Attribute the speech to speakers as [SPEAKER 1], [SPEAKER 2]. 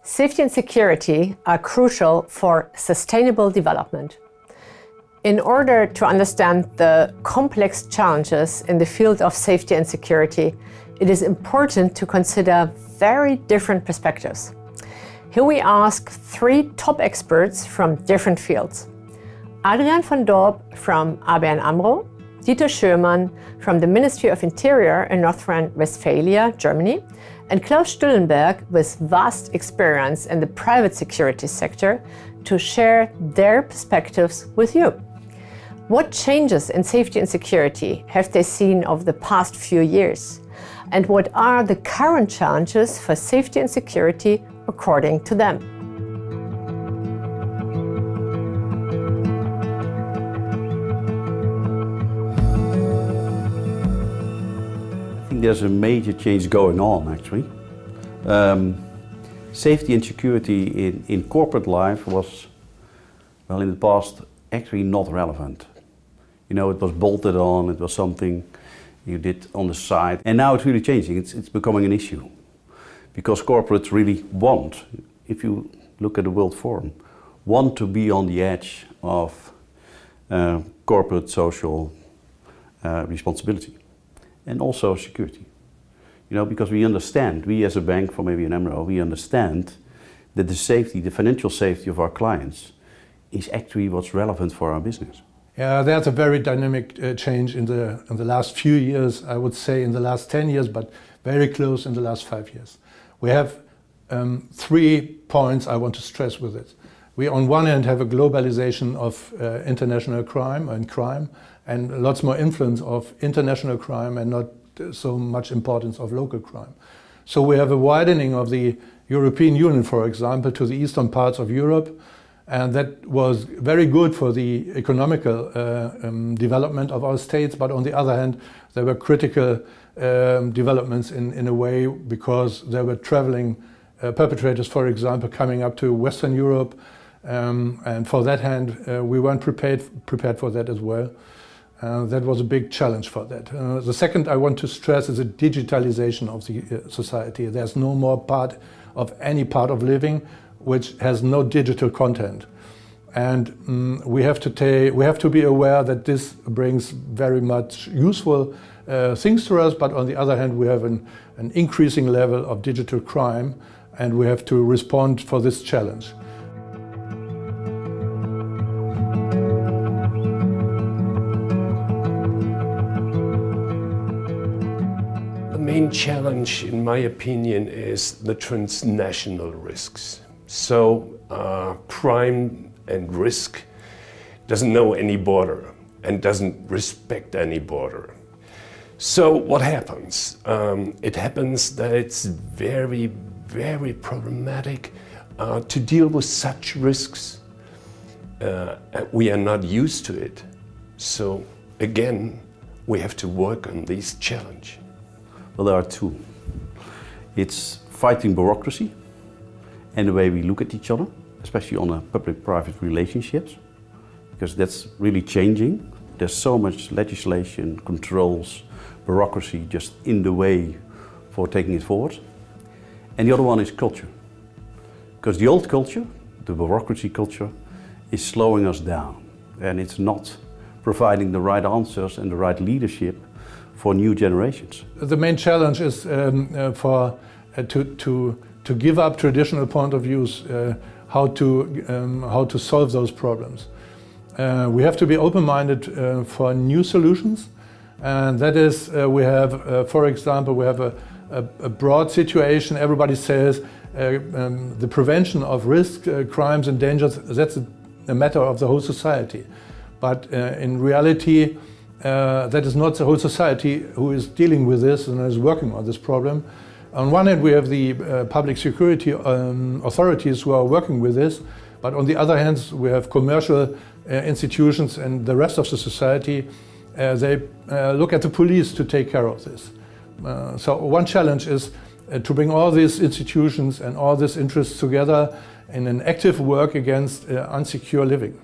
[SPEAKER 1] Safety and security are crucial for sustainable development. In order to understand the complex challenges in the field of safety and security, it is important to consider very different perspectives. Here we ask three top experts from different fields. Adrian van Dorp from ABN AMRO, Dieter Schömann from the Ministry of Interior in North Rhine-Westphalia, Germany, and Klaus Stüllenberg with vast experience in the private security sector to share their perspectives with you. What changes in safety and security have they seen over the past few years? And what are the current challenges for safety and security according to them?
[SPEAKER 2] I think there's a major change going on, actually. Safety and security in corporate life was, well, in the past, actually not relevant. You know, it was bolted on, it was something you did on the side. And now it's really changing, it's becoming an issue. Because corporates really want, if you look at the World Forum, want to be on the edge of corporate social responsibility. And also security. You know, because we understand, we as a bank from ABN AMRO, we understand that the safety, the financial safety of our clients is actually what's relevant for our business.
[SPEAKER 3] Yeah, there's a very dynamic change in the last few years, I would say in the last 10 years, but very close in the last 5 years. We have 3 points I want to stress with it. We on one hand have a globalization of international crime and lots more influence of international crime and not so much importance of local crime. So we have a widening of the European Union, for example, to the eastern parts of Europe, and that was very good for the economical development of our states, but on the other hand, there were critical developments in a way because there were traveling perpetrators, for example, coming up to Western Europe, and for that hand, we weren't prepared for that as well. That was a big challenge for that. The second I want to stress is the digitalization of the society. There's no more part of any part of living which has no digital content. And we have to be aware that this brings very much useful things to us, but on the other hand we have an increasing level of digital crime and we have to respond for this challenge.
[SPEAKER 4] The main challenge, in my opinion, is the transnational risks. So crime and risk doesn't know any border and doesn't respect any border. So what happens? It happens that it's very, very problematic to deal with such risks. We are not used to it. So again, we have to work on this challenge.
[SPEAKER 2] Well, there are two. It's fighting bureaucracy and the way we look at each other, especially on public-private relationships, because that's really changing. There's so much legislation, controls, bureaucracy just in the way for taking it forward. And the other one is culture. Because the old culture, the bureaucracy culture, is slowing us down. And it's not providing the right answers and the right leadership for new generations.
[SPEAKER 3] The main challenge is to give up traditional point of views, how to solve those problems. We have to be open-minded for new solutions, and that is we have, for example, we have a broad situation. Everybody says the prevention of risk, crimes and dangers, that's a matter of the whole society. But in reality, that is not the whole society who is dealing with this and is working on this problem. On one hand, we have the public security authorities who are working with this, but on the other hand, we have commercial institutions and the rest of the society. They look at the police to take care of this. So one challenge is to bring all these institutions and all these interests together in an active work against unsecure living.